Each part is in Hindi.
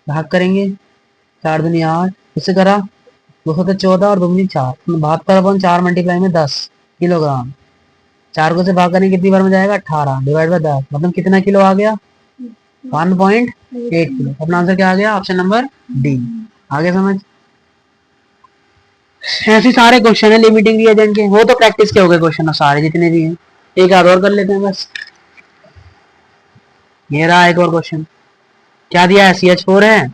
भाग करेंगे, 4 दूनी 8, इससे करा 214 और 2 दूनी 4, 72/4 मल्टीप्लाई में 10 किलोग्राम। 4 को से भाग करेंगे कितनी बार में जाएगा? 18 डिवाइड बाय 10, मतलब कितना किलो आ गया? 1.8 किलो। अपना आंसर क्या आ गया? Option number D. आगे समझ। ऐसे सारे क्वेश्चन है लिमिटिंग रिएजेंट के, वो तो प्रैक्टिस के हो गए क्वेश्चन सारे जितने भी हैं। एक आध और कर लेते हैं बस। ये रहा एक और क्वेश्चन। क्या दिया है? CH4 है,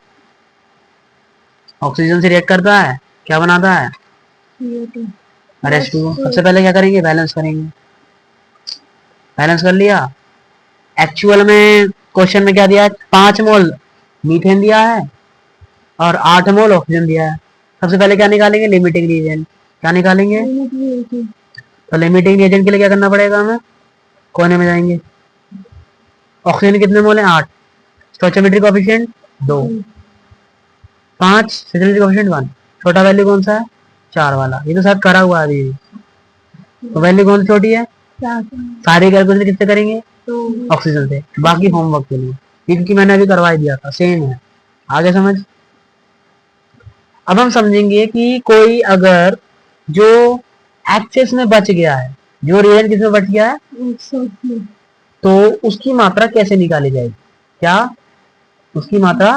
ऑक्सीजन से रिएक्ट करता है, क्या बनाता है? H2O। सबसे पहले क्या करेंगे? बैलेंस करेंगे। बैलेंस कर लिया। एक्चुअल में क्वेश्चन में क्या दिया है? 5 मोल मीथेन दिया है और 8 मोल ऑक्सीजन दिया है। सबसे पहले क्या निकालेंगे? Limiting reagent. क्या निकालेंगे? तो लिमिटिंग रिएजेंट के लिए क्या करना पड़ेगा हमें? कोने में जाएंगे। ऑक्सीजन कितने मोल है? 8। स्टोइचियोमेट्रिक कोएफिशिएंट 2, 5 स्टोइचियोमेट्रिक कोएफिशिएंट 1। छोटा वैल्यू कौन सा है? 4 वाला। ये तो सब करा हुआ है अभी। तो वैल्यू कौन सी छोटी है? सारी कैलकुलेशन किससे करेंगे? ऑक्सीजन से। बाकी होमवर्क के लिए, क्योंकि मैंने अभी करवा दिया था, सेम है। आगे समझ। अब हम समझेंगे कि कोई अगर जो एक्सेस में बच गया है, जो रिएजेंट किसमें बच गया है, तो उसकी मात्रा कैसे निकाली जाएगी? क्या उसकी मात्रा?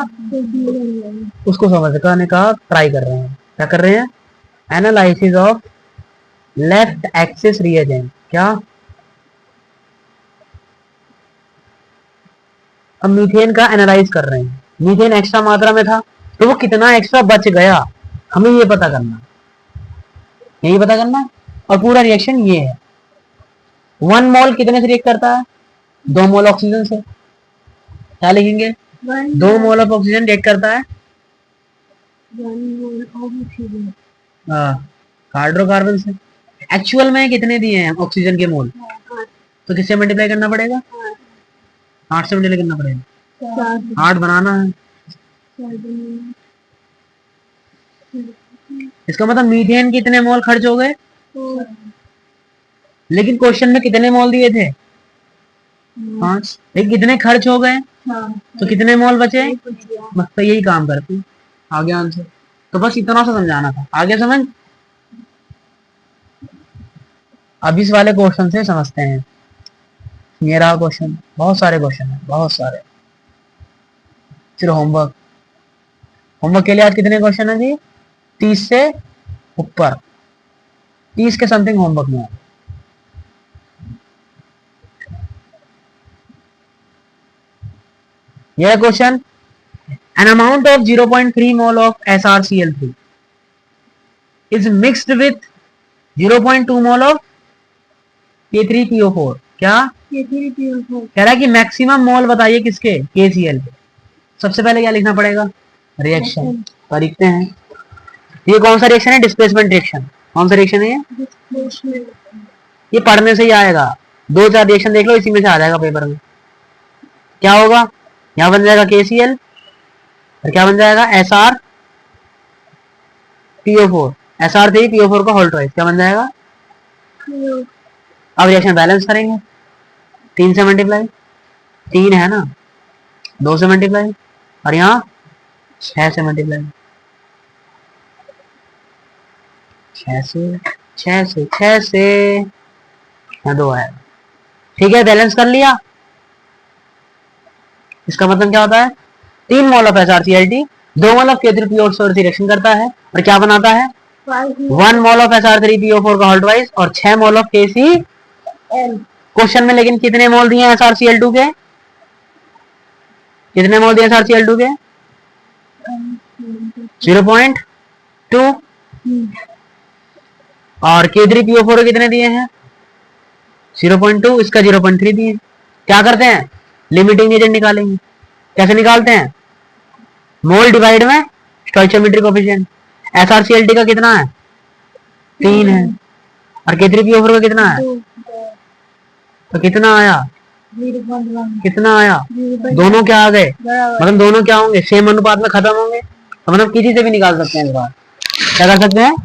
उसको समझने का ट्राई कर रहे हैं। क्या कर रहे हैं? Analysis of left axis reagent. क्या? अब मीथेन का एनालाइज कर रहे हैं। मीथेन एक्स्ट्रा मात्रा में था, तो वो कितना एक्स्ट्रा बच गया, हमें ये पता करना, यही पता करना। और पूरा रिएक्शन ये है। 1 मोल कितने से रिएक्ट करता है? 2 मोल ऑक्सीजन से। क्या लिखेंगे? 2 मोल ऑफ ऑक्सीजन रिएक्ट करता है हाइड्रोकार्बन से। एक्चुअल में कितने दिए हैं ऑक्सीजन के मोल? तो किससे मल्टीप्लाई करना पड़ेगा? 8 से मल्टीप्लाई करना पड़ेगा। 8 बनाना है। इसका मतलब मीथेन कितने मोल खर्च हो गए? लेकिन क्वेश्चन में कितने मोल दिए थे? 5। लेकिन कितने खर्च हो गए? तो कितने मोल बचे? बस तो यही काम करते हैं। आगे आंसर। तो बस इतना सा समझाना था। आगे समझ। अब इस वाले क्वेश्चन से समझते हैं। ये रहा क्वेश्चन। बहुत सारे क्वेश्चन है, बहुत सारे। फिर होमवर्क। होमवर्क के लिए आज कितने क्वेश्चन है जी? 30 से ऊपर, 30 के समथिंग होमवर्क में है। यह question, an amount of 0.3 mole of SrCl3 is mixed with 0.2 mole of K3PO4। क्या? कह रहा है कि मैक्सिमम मोल बताइए किसके? KCl के। सबसे पहले क्या लिखना पड़ेगा? रिएक्शन। तो लिखते हैं। ये कौन सा रिएक्शन है? Displacement reaction. कौन सा रिएक्शन है ये? ये पढ़ने से ही आएगा। 2-4 रिएक्शन देख लो, इसी में से आ जाएगा पेपर में। क्या होगा? यहाँ बन जाएगा KCl और क्या बन जाएगा? SrPO4। SR3PO4 का होल ट्वाइस क्या बन जाएगा? अब रिएक्शन बैलेंस करेंगे। 3 से मल्टीप्लाई, 3 है ना, 2 से मल्टीप्लाई और यहाँ 6 से मल्टीप्लाई। 6 से 2 है। ठीक है, बैलेंस कर लिया। इसका मतलब क्या होता है? 3 mole of SrCl3 2 mole of K3PO4 से रिएक्शन करता है और क्या बनाता है? 1 मोल ऑफ SR3PO4 का होल ट्वाइस और 6 मोल ऑफ KCl। क्वेश्चन में लेकिन कितने मोल दिए हैं SrCl2 के? कितने मोल दिए SrCl2 के? 0.2। और K3PO4 कितने दिए हैं? 0.2। इसका 0.3 दिए। क्या करते हैं? लिमिटिंग रिएजेंट निकालेंगे। कैसे निकालते हैं? मोल डिवाइड में स्टोइचियोमेट्रिक कोएफिशिएंट। SrCl3 का कितना है? 3 है और K3PO4 का कितना है? तो कितना आया? कितना आया? दोनों क्या आ गए? मतलब दोनों क्या होंगे? सेम अनुपात में खत्म होंगे। तो मतलब किसी से भी निकाल सकते हैं इस बार। क्या कर सकते हैं?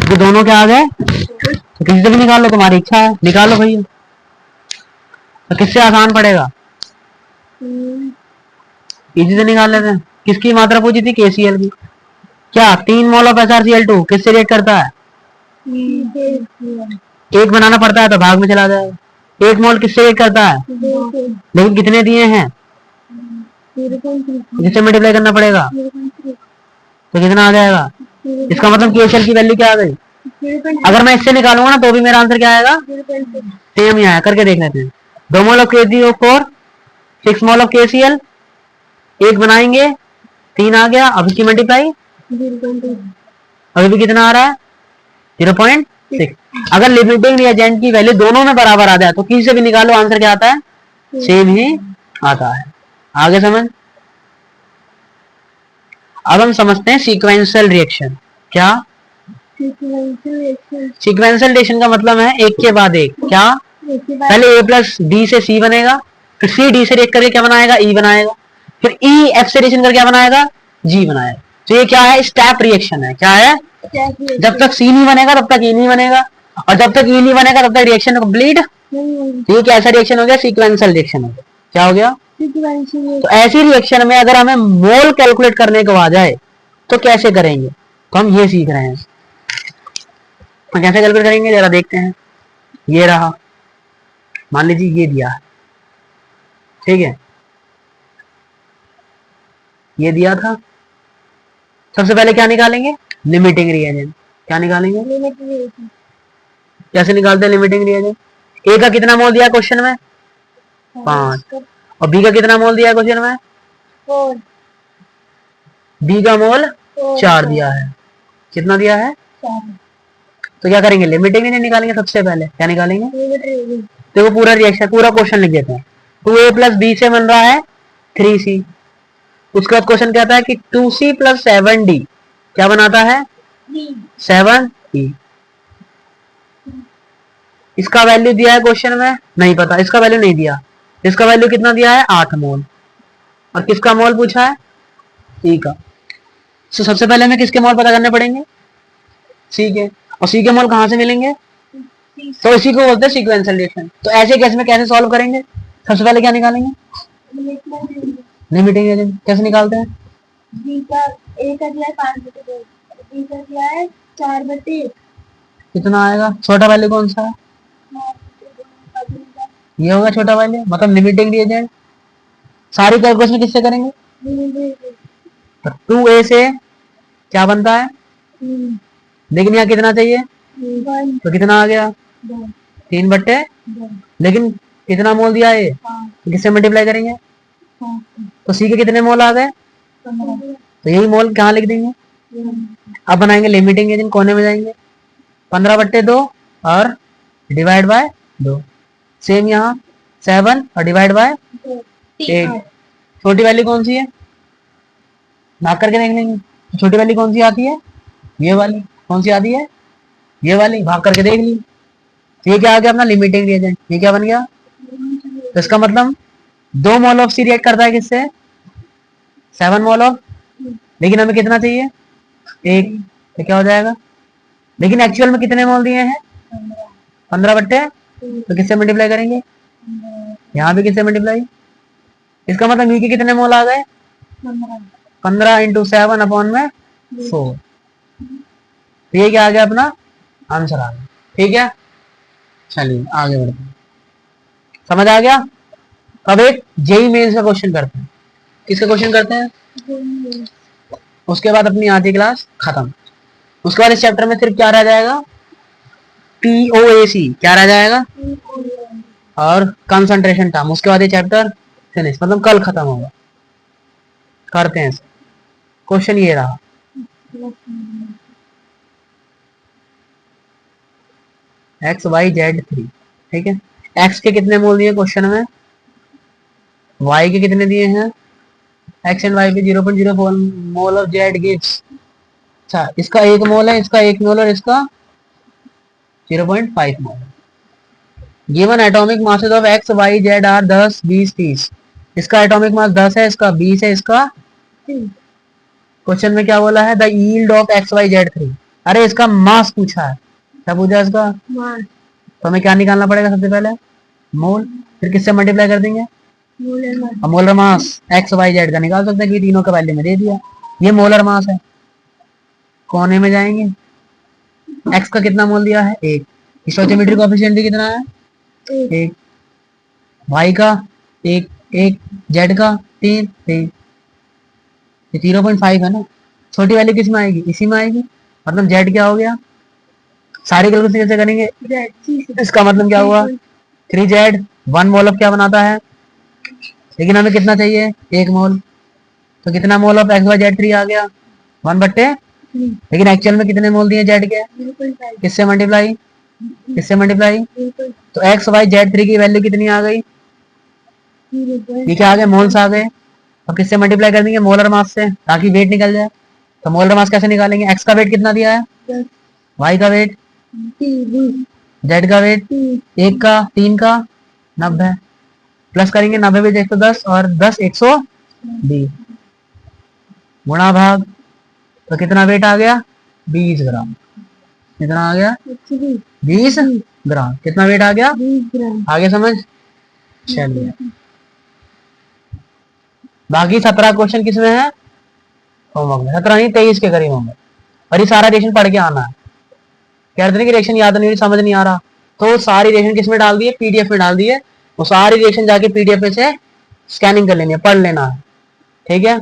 तो दोनों क्या आ गए? तो किसी से भी निकाल लो, तुम्हारी इच्छा है, निकालो भैया। तो किससे आसान पड़ेगा? इजी से निकाल लेते हैं। किसकी मात्रा पूछी थी? KCl की। क्या 3 मोल ऑफ SrCl2 किससे रिएक्ट करता है? एक बनाना पड़ता है तो भाग में चला जाएगा। 1 मोल किससे रिएक्ट करता है? लेकिन कितने दिए हैं? जिससे मल्टीप्लाई करना पड़ेगा तो कितना आ जाएगा? इसका मतलब KCl की वैल्यू क्या आ गई? अगर मैं इससे निकालूंगा ना तो भी मेरा आंसर क्या आएगा? सेम ही आया। करके देख लेते हैं। 2 mole of KCl4, 6 mole of KCl, एक बनाएंगे, 3 आ गया। अब इसकी मल्टीप्लाई अभी भी कितना आ रहा है? 0.6। अगर लिमिटिंग रिएजेंट की वैल्यू दोनों में बराबर आ जाए तो किसी से भी निकालो आंसर क्या आता है? सेम ही आता है। आगे समझ। अब हम समझते हैं सीक्वेंशियल रिएक्शन। क्या? सीक्वेंशियल रिएक्शन का मतलब है एक के बाद एक। क्या? पहले A प्लस D से C बनेगा, फिर C D से रिएक्ट करके क्या बनाएगा? E बनाएगा, फिर E F से रिएक्शन करके क्या बनाएगा? G बनाएगा। तो ये क्या है? स्टेप रिएक्शन है। क्या है? जब तक C नहीं बनेगा तब तक E नहीं बनेगा, और जब तक E नहीं बनेगा तब तक रिएक्शन कंप्लीट। तो ये कैसा रिएक्शन हो गया? सीक्वेंशियल रिएक्शन हो गया। क्या हो गया? तो ऐसी रिएक्शन में अगर हमें मोल कैलकुलेट करने को आ जाए तो कैसे करेंगे? तो हम ये सीख रहे हैं। तो कैसे कैलकुलेट करेंगे जरा देखते हैं। ये रहा, मान लीजिए ये दिया है, ठीक है, ये दिया था। सबसे पहले क्या निकालेंगे? Limiting reagent. क्या निकालेंगे? कैसे निकालते हैं लिमिटिंग रिएजेंट? ए का कितना मोल दिया क्वेश्चन में? 5। और बी का कितना मोल दिया क्वेश्चन में? 4। बी का मोल 4 दिया है। कितना दिया है? 4। तो क्या करेंगे? लिमिटिंग रिएजेंट निकालेंगे। सबसे पहले क्या निकालेंगे? तो वो पूरा रिएक्शन, पूरा क्वेश्चन लिख देते हैं। 2A प्लस बी से बन रहा है 3C। उसके बाद क्वेश्चन कहता है कि 2C प्लस 7D क्या बनाता है? 7E। इसका वैल्यू दिया है क्वेश्चन में? नहीं पता, इसका वैल्यू नहीं दिया। इसका वैल्यू कितना दिया है? 8 मोल। और किसका मोल पूछा है? सी का। तो सबसे पहले हमें किसके मोल पता करने पड़ेंगे? सी के। और सी के मोल कहां से मिलेंगे? तो इसी को बोलते हैं सीक्वेंशियल रिएक्शन। तो ऐसे केस में कैसे सॉल्व करेंगे? सबसे पहले क्या निकालेंगे? Limiting reagent. कैसे निकालते हैं? A का दिया है 5/2, B का दिया है 4/1। कितना आएगा? छोटा वैल्यू कौन सा है? ये होगा छोटा वैल्यू, मतलब लिमिटिंग रिएजेंट। सारी कैलकुलेशन किससे करेंगे? तो 2A से क्या बनता है? लेकिन यहाँ कितना चाहिए? तो कितना आ गया? 3/2। लेकिन कितना मोल दिया है? तो किससे मल्टीप्लाई करेंगे? तो सी के कितने मोल आ गए? तो यही मोल कहाँ लिख देंगे? अब बनाएंगे लिमिटिंग रिएजेंट। कोने में जाएंगे, 15/2 और डिवाइड बाय 2। सेम यहाँ 7 और डिवाइड बाय 8। छोटी वैल्यू कौन सी है? भाग करके देख लेंगे। छोटी वैल्यू कौन सी आती है? ये वाली। कौन सी आती है? ये वाली। भाग करके देख ली। तो ये क्या आ गया अपना? Limiting reagent. ये क्या बन गया? तो इसका मतलब 2 मोल ऑफ सी रिएक्ट करता है किससे? 7 मोल ऑफ। लेकिन हमें कितना चाहिए? 1। तो क्या हो जाएगा? लेकिन एक्चुअल में कितने मोल दिए हैं? 15/2। तो किससे मल्टीप्लाई करेंगे? यहाँ भी किससे मल्टीप्लाई? इसका मतलब बी के कितने मोल आ गए? 15 इंटू 7 अपॉन में 4। तो ये क्या आ गया? अपना आंसर आ गया। ठीक है, चलिए आगे बढ़ते हैं। समझ आ गया? अब एक जेई मेंस का क्वेश्चन करते हैं। किसका क्वेश्चन करते हैं? उसके बाद अपनी आधी क्लास खत्म। उसके बाद इस चैप्टर में सिर्फ क्या रह जाएगा? POAC। क्या रह जाएगा? और कंसंट्रेशन टर्म। उसके बाद ये चैप्टर फिनिश, मतलब कल खत्म होगा। करते हैं क्वेश्चन। ये रहा, XYZ3। ठीक है, एक्स के कितने मोल दिए क्वेश्चन में? वाई के कितने दिए हैं? एक्स एंड वाई पे 0.04 मोल ऑफ जेड गिव्स। अच्छा, इसका 1 मोल है, इसका 1 मोल और इसका 0.5 mole. Given atomic masses of x Y Z are 10, 20, 30। इसका एटॉमिक मास 10 है, इसका 20 है, इसका। क्वेश्चन में क्या बोला है? The yield of XYZ3। अरे इसका मास पूछा है। क्या पूछा इसका? मास। तो हमें क्या निकालना पड़ेगा? सबसे पहले मोल, फिर किससे मल्टीप्लाई कर देंगे? Molar mass. अब molar mass X Y Z का निकाल सकते हैं कि तीनों का वैल्यू में दे दिया। ये मोलर मास है, कोने में जाएंगे। एक्स का कितना मोल दिया है? 1। स्टोइचियोमेट्रिक कोएफिशिएंट भी कितना है? 1। वाई का 1 1, जेड का 3 3, ये 0.5 है ना। छोटी वाली किस में आएगी? इसी में आएगी। मतलब जेड क्या हो गया? सारी कैलकुलेशन कैसे करेंगे? इसका मतलब क्या हुआ? 3z 1 मोल ऑफ क्या बनाता है? लेकिन हमें कितना चाहिए? 1 मोल। तो कितना mole of x Y z 3 आ गया? 1/, लेकिन एक्चुअल में कितने मोल दिए जेड के? किससे मल्टीप्लाई? किससे मल्टीप्लाई? तो एक्स वाई जेड 3 की वैल्यू कितनी आ गई? ये क्या आ गए? मोल्स आ गए। अब किससे मल्टीप्लाई कर देंगे? मोलर मास से, ताकि वेट निकल जाए। तो मोलर मास कैसे निकालेंगे? एक्स का वेट कितना दिया है? वाई का वेट? जेड का वेट? 1 का 3 का 90, प्लस करेंगे 90 में 110 और 10 120 गुणा भाग, तो कितना वेट आ गया? 20 ग्राम। कितना आ गया? 20 ग्राम। कितना वेट आ गया? 20 ग्राम। आगे समझ? चलिए, बाकी 17 क्वेश्चन किसमें है? होमवर्क में। 17 नहीं, 23 के करीब होंगे। और ये सारा रिएक्शन पढ़ के आना है। कह रहे थे कि रिएक्शन याद नहीं, समझ नहीं आ रहा, तो सारी रिएक्शन किसमें डाल दिए? पीडीएफ में डाल दिए। वो सारी रिएक्शन जाके पीडीएफ में से स्कैनिंग कर लेनी है, पढ़ लेना है। ठीक है।